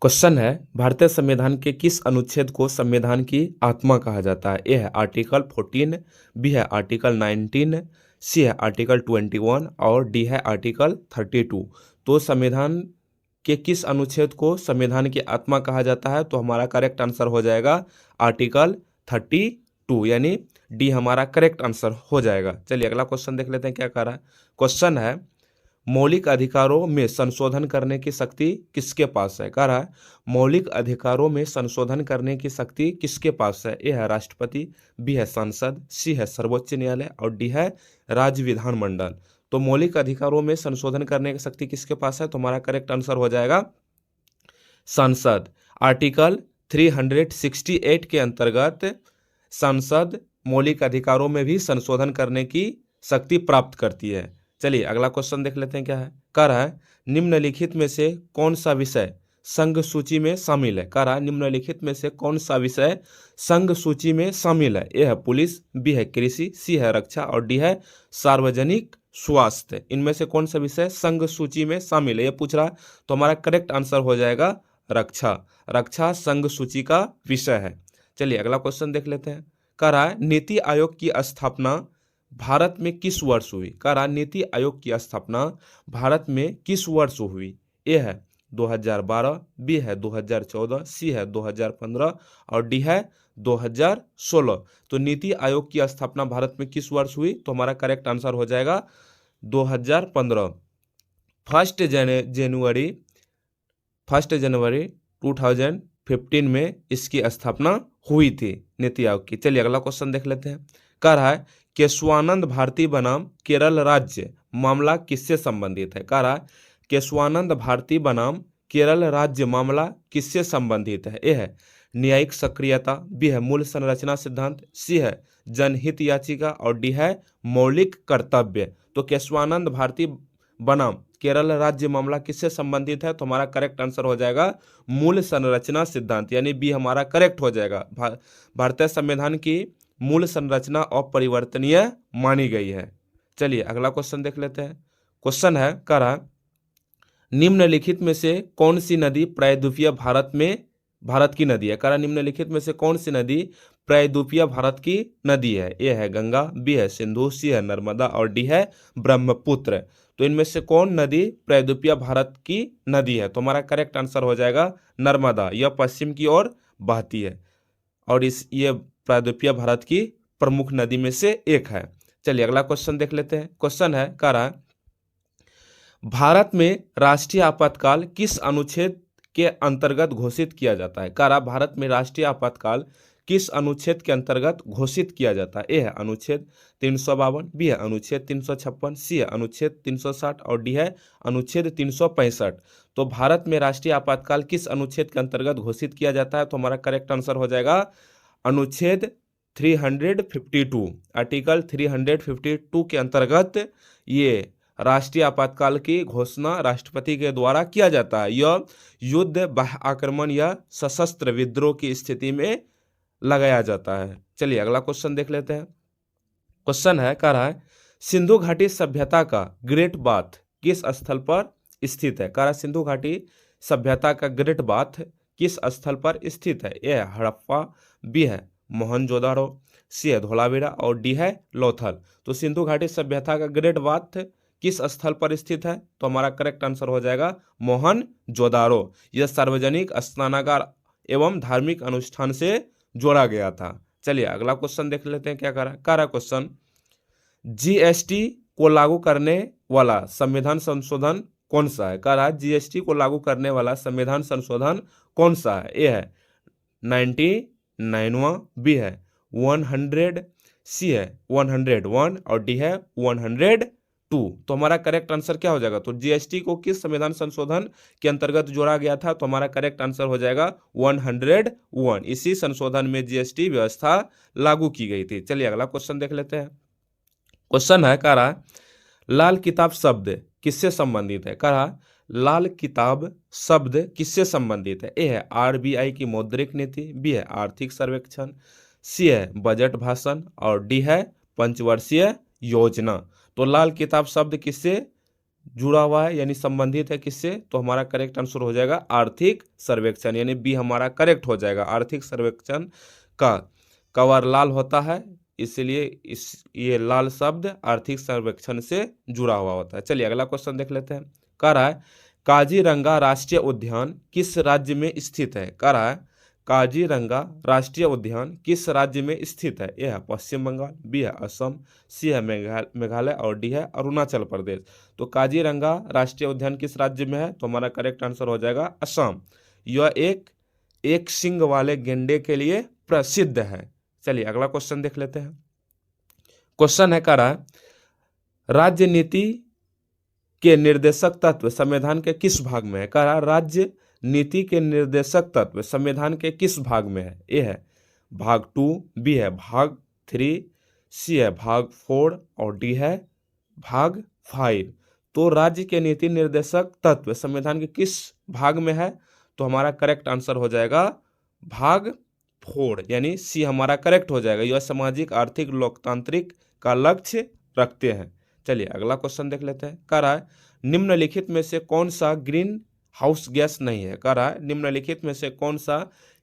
Question है, भारतीय संविधान के किस अनुच्छेद को संविधान की आत्मा कहा जाता है? ए है आर्टिकल 14, बी है आर्टिकल 19, सी है आर्टिकल 21 और डी है आर्टिकल 32। तो संविधान के किस अनुच्छेद को संविधान की आत्मा कहा जाता है? तो हमारा करेक्ट आंसर हो जाएगा आर्टिकल 32, यानी डी हमारा करेक्ट आंसर हो जाएगा। चलिए अगला क्वेश्चन देख लेते हैं क्या कह रहा है। क्वेश्चन है, मौलिक अधिकारों में संशोधन करने की शक्ति किसके पास है? कह रहा है मौलिक अधिकारों में संशोधन करने की शक्ति किसके पास है? ए है राष्ट्रपति, बी है संसद, सी है सर्वोच्च न्यायालय और डी है राज्य विधानमंडल। तो मौलिक अधिकारों में संशोधन करने की शक्ति किसके पास है? तो हमारा करेक्ट आंसर हो जाएगा संसद। आर्टिकल 368 के अंतर्गत संसद मौलिक अधिकारों में भी संशोधन करने की शक्ति प्राप्त करती है। चलिए अगला क्वेश्चन देख लेते हैं क्या है। कह रहा है निम्नलिखित में से कौन सा विषय संघ सूची में शामिल है? कह रहा है निम्नलिखित में से कौन सा विषय संघ सूची में शामिल है? ए है पुलिस, बी है कृषि, सी है रक्षा और डी है सार्वजनिक स्वास्थ्य। इनमें से कौन सा विषय संघ सूची में शामिल है ये पूछ रहा है, तो हमारा करेक्ट आंसर हो जाएगा रक्षा। रक्षा संघ सूची का विषय है। चलिए अगला क्वेश्चन देख लेते हैं। कह रहा है नीति आयोग की स्थापना भारत में किस वर्ष हुई? कह रहा है नीति आयोग की स्थापना भारत में किस वर्ष हुई? ए है 2012, बी है 2014, सी है 2015 और डी है 2016। तो नीति आयोग की स्थापना भारत में किस वर्ष हुई? तो हमारा करेक्ट आंसर हो जाएगा 2015। फर्स्ट जनवरी 2015 में इसकी स्थापना हुई थी नीति आयोग की। चलिए अगला क्वेश्चन देख लेते हैं। कह रहा है केशवानंद भारती बनाम केरल राज्य मामला किससे संबंधित है? कह रहा है केशवानंद भारती बनाम केरल राज्य मामला किससे संबंधित है? ए है न्यायिक सक्रियता, बी है मूल संरचना सिद्धांत, सी है जनहित याचिका और डी है मौलिक कर्तव्य। तो केशवानंद भारती बनाम केरल राज्य मामला किससे संबंधित है? तो हमारा करेक्ट आंसर हो जाएगा मूल संरचना सिद्धांत, यानी बी हमारा करेक्ट हो जाएगा। भारतीय संविधान की मूल संरचना अपरिवर्तनीय मानी गई है। चलिए अगला क्वेश्चन देख लेते हैं। क्वेश्चन है, कह रहा निम्नलिखित में से कौन सी नदी प्रायद्वीपीय भारत की नदी है? कह रहा निम्नलिखित में से कौन सी नदी प्रायद्वीपीय भारत की नदी है? ए है गंगा, बी है सिंधु, सी है नर्मदा और डी है ब्रह्मपुत्र। तो इनमें से कौन नदी प्रायद्वीपीय भारत की नदी है? तो हमारा करेक्ट आंसर हो जाएगा नर्मदा। यह पश्चिम की ओर बहती है और ये प्रायद्वीपीय भारत की प्रमुख नदी में से एक है। चलिए अगला क्वेश्चन देख लेते हैं। क्वेश्चन है, कह रहा है भारत में राष्ट्रीय आपातकाल किस अनुच्छेद के अंतर्गत घोषित किया जाता है? कह रहा भारत में राष्ट्रीय आपातकाल किस अनुच्छेद के अंतर्गत घोषित किया जाता है? ए है अनुच्छेद 352, बी है अनुच्छेद 356, सी है अनुच्छेद 360 और डी है अनुच्छेद 365। तो भारत में राष्ट्रीय आपातकाल किस अनुच्छेद के अंतर्गत घोषित किया जाता है? तो हमारा करेक्ट आंसर हो जाएगा अनुच्छेद 352। आर्टिकल 352 के अंतर्गत ये राष्ट्रीय आपातकाल की घोषणा राष्ट्रपति के द्वारा किया जाता है। यह युद्ध, बाह्य आक्रमण या सशस्त्र विद्रोह की स्थिति में लगाया जाता है। चलिए अगला क्वेश्चन देख लेते हैं। क्वेश्चन है, कह रहा है सिंधु घाटी सभ्यता का ग्रेट बाथ किस स्थल पर स्थित है? कह रहा है सिंधु घाटी सभ्यता का ग्रेट बाथ किस स्थल पर स्थित है? ए है हड़प्पा, बी है मोहनजोदाड़ो, सी है धोलावीरा और डी है लोथल। तो सिंधु घाटी सभ्यता का ग्रेट बाथ किस स्थल पर स्थित है? तो हमारा करेक्ट आंसर हो जाएगा मोहनजोदाड़ो। यह सार्वजनिक स्नानागार एवं धार्मिक अनुष्ठान से जोड़ा गया था। चलिए अगला क्वेश्चन देख लेते हैं क्या कह रहा है। क्वेश्चन जीएसटी को लागू करने वाला संविधान संशोधन कौन सा है? कह रहा है जीएसटी को लागू करने वाला संविधान संशोधन कौन सा है? ए है 99वां, बी है 100, सी है 101 और डी है 102। तो हमारा करेक्ट आंसर क्या हो जाएगा? तो जीएसटी को किस संविधान संशोधन के अंतर्गत जोड़ा गया था? तो हमारा करेक्ट आंसर हो जाएगा 101। इसी संशोधन में जीएसटी व्यवस्था लागू की गई थी। चलिए अगला क्वेश्चन देख लेते हैं। क्वेश्चन है, कह रहा लाल किताब शब्द किससे संबंधित है? कह रहा लाल किताब शब्द किससे संबंधित है? ए है आरबीआई की मौद्रिक नीति, बी है आर्थिक सर्वेक्षण, सी है बजट भाषण और डी है पंचवर्षीय योजना। तो लाल किताब शब्द किससे जुड़ा हुआ है यानी संबंधित है किससे, तो हमारा करेक्ट आंसर हो जाएगा आर्थिक सर्वेक्षण, यानी बी हमारा करेक्ट हो जाएगा। आर्थिक सर्वेक्षण का कवर लाल होता है, इसलिए ये लाल शब्द आर्थिक सर्वेक्षण से जुड़ा हुआ होता है। चलिए अगला क्वेश्चन देख लेते हैं। कह रहा है काजीरंगा राष्ट्रीय उद्यान किस राज्य में स्थित है। कह रहा है काजीरंगा राष्ट्रीय उद्यान किस राज्य में स्थित है। यह है पश्चिम बंगाल, बी है असम, सी है मेघालय और डी है अरुणाचल प्रदेश। तो काजीरंगा राष्ट्रीय उद्यान किस राज्य में है, तो हमारा करेक्ट आंसर हो जाएगा असम। यह एक सींग वाले गेंडे के लिए प्रसिद्ध है। चलिए अगला क्वेश्चन देख लेते हैं। क्वेश्चन है कह रहा है राज्य नीति के निर्देशक तत्व संविधान के किस भाग में है। कह रहा है राज्य नीति के निर्देशक तत्व संविधान के किस भाग में है। ए है भाग 2, बी है भाग 3, सी है भाग 4 और डी है भाग 5। तो राज्य के नीति निर्देशक तत्व संविधान के किस भाग में है, तो हमारा करेक्ट आंसर हो जाएगा भाग 4, यानी सी हमारा करेक्ट हो जाएगा। यह सामाजिक आर्थिक लोकतांत्रिक का लक्ष्य रखते हैं। चलिए अगला क्वेश्चन देख लेते हैं। कह रहा है निम्नलिखित में से कौन सा ग्रीन हाउस गैस नहीं है। कह रहा है निम्नलिखित में से कौन सा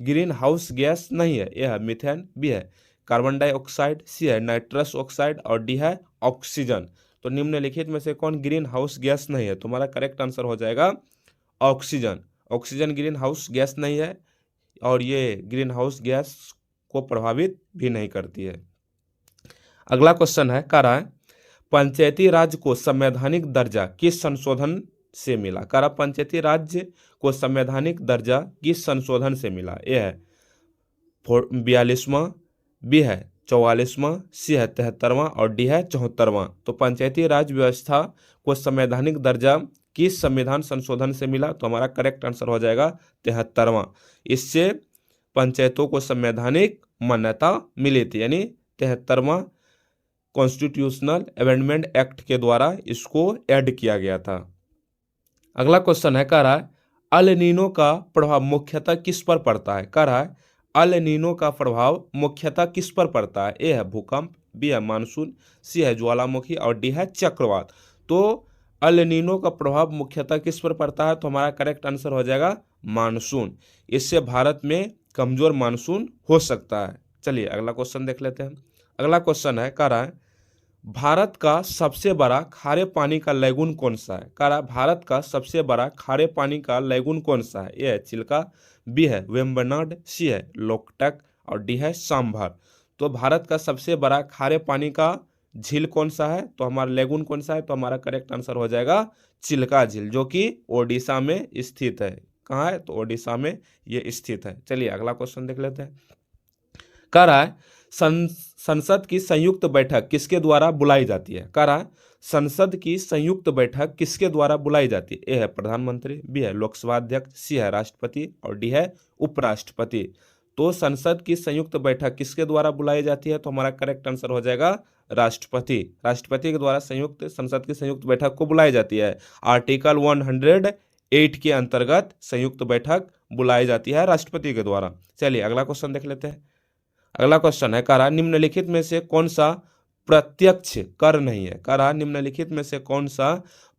ग्रीन हाउस गैस नहीं है। यह है मीथेन, बी है कार्बन डाइऑक्साइड, सी है नाइट्रस ऑक्साइड और डी है ऑक्सीजन। तो निम्नलिखित में से कौन ग्रीन हाउस गैस नहीं है, तो हमारा करेक्ट आंसर हो जाएगा oxygen. Oxygen green house gas नहीं है और ये ग्रीन हाउस गैस को प्रभावित भी नहीं करती है। अगला क्वेश्चन है कह रहा है पंचायती राज को संवैधानिक दर्जा किस संशोधन से मिला। कह रहा पंचायती राज्य को संवैधानिक दर्जा किस संशोधन से मिला। ए है 42वां, बी है 44वां, सी है 73वां और डी है 74वां। तो पंचायती राज व्यवस्था को संवैधानिक दर्जा किस संविधान संशोधन से मिला, तो हमारा करेक्ट आंसर हो जाएगा 73वां। इससे पंचायतों को संवैधानिक मान्यता मिली थी, यानी 73वां कॉन्स्टिट्यूशनल अमेंडमेंट एक्ट के द्वारा इसको ऐड किया गया था। अगला क्वेश्चन है कह रहा है अल नीनो का प्रभाव मुख्यतः किस पर पड़ता है। कह रहा है अल नीनो का प्रभाव मुख्यतः किस पर पड़ता है। ए है भूकंप, बी है मानसून, सी है ज्वालामुखी और डी है चक्रवात। तो अल नीनो का प्रभाव मुख्यतः किस पर पड़ता है, तो हमारा करेक्ट आंसर हो जाएगा मानसून। इससे भारत में कमजोर मानसून हो सकता है। चलिए अगला क्वेश्चन देख लेते हैं। अगला क्वेश्चन है कह रहा है भारत का सबसे बड़ा खारे पानी का लैगून कौन सा है। कह रहा है भारत का सबसे बड़ा खारे पानी का लैगून कौन सा है। ए है चिल्का, बी है वेम्बनाड, सी है लोकटक और डी है सांभर। तो भारत का सबसे बड़ा खारे पानी का झील कौन सा है, तो हमारा लैगून कौन सा है, तो हमारा करेक्ट आंसर हो जाएगा चिल्का झील, जो कि ओडिशा में स्थित है। कहाँ है, तो ओडिशा में ये स्थित है। चलिए अगला क्वेश्चन देख लेते हैं। कह रहा है संसद की संयुक्त बैठक किसके द्वारा बुलाई जाती है। कह रहा है संसद की संयुक्त बैठक किसके द्वारा बुलाई जाती है। ए है प्रधानमंत्री, बी है लोकसभा अध्यक्ष, सी है राष्ट्रपति और डी है उपराष्ट्रपति। तो संसद की संयुक्त बैठक किसके द्वारा बुलाई जाती है, तो हमारा करेक्ट आंसर हो जाएगा राष्ट्रपति। राष्ट्रपति के द्वारा संसद की संयुक्त बैठक को बुलाई जाती है। आर्टिकल 108 के अंतर्गत संयुक्त बैठक बुलाई जाती है राष्ट्रपति के द्वारा। चलिए अगला क्वेश्चन देख लेते हैं। अगला क्वेश्चन है कह रहा निम्नलिखित में से कौन सा प्रत्यक्ष कर नहीं है। कह रहा निम्नलिखित में से कौन सा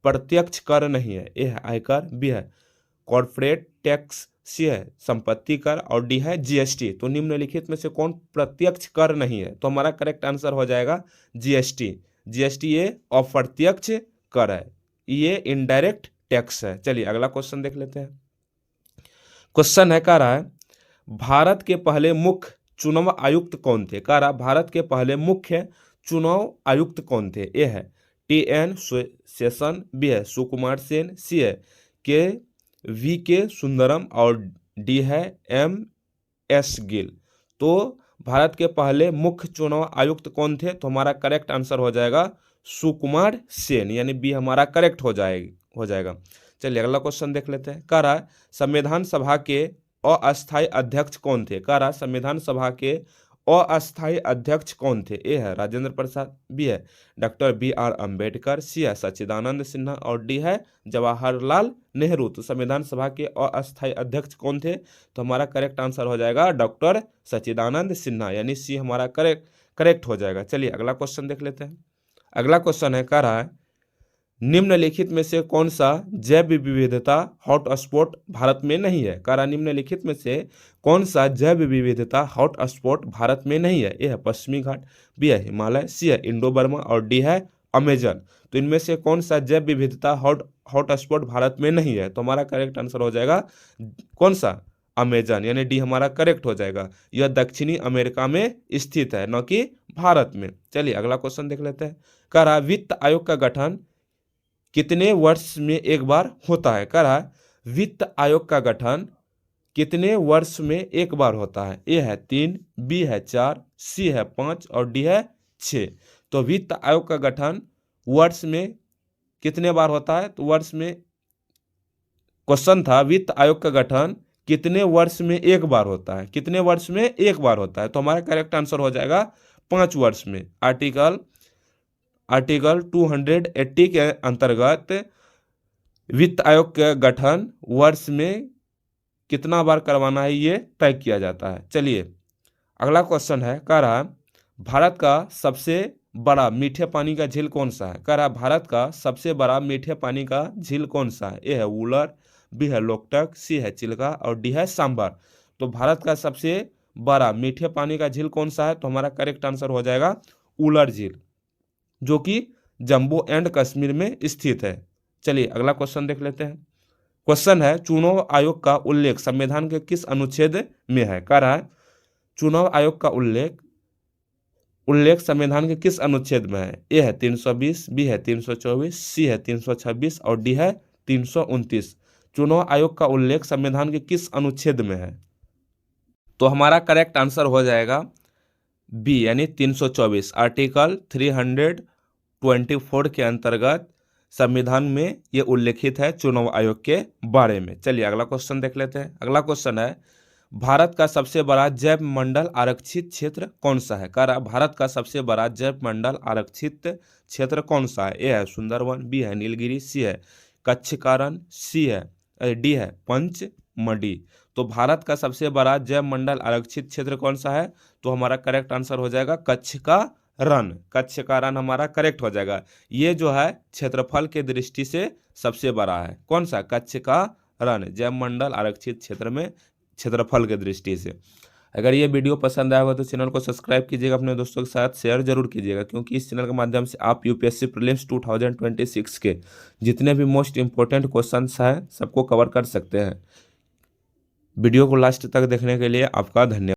प्रत्यक्ष कर नहीं है। ए है आयकर, बी है कॉर्पोरेट टैक्स, सी है संपत्ति कर और डी है जीएसटी। तो निम्नलिखित में से कौन प्रत्यक्ष कर नहीं है, तो हमारा करेक्ट आंसर हो जाएगा जीएसटी। जीएसटी ये अप्रत्यक्ष कर है, ये इनडायरेक्ट टैक्स है। चलिए अगला क्वेश्चन देख लेते हैं। क्वेश्चन है कह रहा है भारत के पहले मुख्य चुनाव आयुक्त कौन थे। कह रहा भारत के पहले मुख्य चुनाव आयुक्त कौन थे। ए है टी.एन. शेषन, बी है सुकुमार सेन, सी है के सुंदरम और डी है M.S. गिल। तो भारत के पहले मुख्य चुनाव आयुक्त कौन थे, तो हमारा करेक्ट आंसर हो जाएगा सुकुमार सेन, यानी बी हमारा करेक्ट हो जाएगा। चलिए अगला क्वेश्चन देख लेते हैं। कह रहा संविधान सभा के अस्थायी अध्यक्ष कौन थे। कह रहा संविधान सभा के अस्थायी अध्यक्ष कौन थे। ए है राजेंद्र प्रसाद, बी है डॉक्टर B.R. अम्बेडकर, सी है सच्चिदानंद सिन्हा और डी है जवाहरलाल नेहरू। तो संविधान सभा के अस्थायी अध्यक्ष कौन थे, तो हमारा करेक्ट आंसर हो जाएगा डॉक्टर सच्चिदानंद सिन्हा, यानी सी हमारा करेक्ट हो जाएगा। चलिए अगला क्वेश्चन देख लेते हैं। अगला क्वेश्चन है कह रहा है निम्नलिखित में से कौन सा जैव विविधता हॉटस्पॉट भारत में नहीं है। कह रहा निम्नलिखित में से कौन सा जैव विविधता हॉटस्पॉट भारत में नहीं है। ए है पश्चिमी घाट, बी है हिमालय, सी है इंडो बर्मा और डी है अमेजन। तो इनमें से कौन सा जैव विविधता हॉटस्पॉट भारत में नहीं है। तो हमारा करेक्ट आंसर हो जाएगा कौन सा, अमेजन, यानी डी हमारा करेक्ट हो जाएगा। यह दक्षिणी अमेरिका में स्थित है, न कि भारत में। चलिए अगला क्वेश्चन देख लेते हैं। कह रहा वित्त आयोग का गठन कितने वर्ष में एक बार होता है। कह रहा वित्त आयोग का गठन कितने वर्ष में एक बार होता है। ए है 3, बी है 4, सी है 5 और डी है 6। तो वित्त आयोग का गठन वर्ष में कितने बार होता है। तो वर्ष में क्वेश्चन था वित्त आयोग का गठन कितने वर्ष में एक बार होता है, कितने वर्ष में एक बार होता है। तो हमारा करेक्ट आंसर हो जाएगा 5 वर्ष में। आर्टिकल 280 के अंतर्गत वित्त आयोग का गठन वर्ष में कितना बार करवाना है ये तय किया जाता है। चलिए अगला क्वेश्चन है। कह रहा भारत का सबसे बड़ा मीठे पानी का झील कौन सा है। कह रहा भारत का सबसे बड़ा मीठे पानी का झील कौन सा है। ए है वुलर, बी है लोकटक, सी है चिल्का और डी है सांबर। तो भारत का सबसे बड़ा मीठे पानी का झील कौन सा है। तो हमारा करेक्ट आंसर हो जाएगा वुलर झील, जो कि जम्मू एंड कश्मीर में स्थित है। चलिए अगला क्वेश्चन देख लेते हैं। क्वेश्चन है चुनाव आयोग का उल्लेख संविधान के किस अनुच्छेद में है। कह रहा है चुनाव आयोग का उल्लेख संविधान के किस अनुच्छेद में है। ए है 320, बी है 324, सी है 326 और डी है 329। चुनाव आयोग का उल्लेख संविधान के किस अनुच्छेद में है। तो हमारा करेक्ट आंसर हो जाएगा बी, यानी 324। आर्टिकल 324 के अंतर्गत संविधान में ये उल्लेखित है चुनाव आयोग के बारे में। चलिए अगला क्वेश्चन देख लेते हैं। अगला क्वेश्चन है भारत का सबसे बड़ा जैव मंडल आरक्षित क्षेत्र कौन सा है। कह रहा भारत का सबसे बड़ा जैव मंडल आरक्षित क्षेत्र कौन सा है। ए है सुंदरवन, बी है नीलगिरी, सी है कच्छकारण, डी है पंचमढ़ी। तो भारत का सबसे बड़ा जैव मंडल आरक्षित क्षेत्र कौन सा है। तो हमारा करेक्ट आंसर हो जाएगा कच्छ का रण हमारा करेक्ट हो जाएगा। ये जो है क्षेत्रफल के दृष्टि से सबसे बड़ा है। कौन सा, कच्छ का रण, जैव मंडल आरक्षित क्षेत्र में क्षेत्रफल के दृष्टि से। अगर ये वीडियो पसंद आया हो तो चैनल को सब्सक्राइब कीजिएगा, अपने दोस्तों के साथ शेयर जरूर कीजिएगा, क्योंकि इस चैनल के माध्यम से आप यूपीएससी प्रीलिम्स 2026 के जितने भी मोस्ट इंपॉर्टेंट क्वेश्चंस हैं सबको कवर कर सकते हैं। वीडियो को लास्ट तक देखने के लिए आपका धन्यवाद।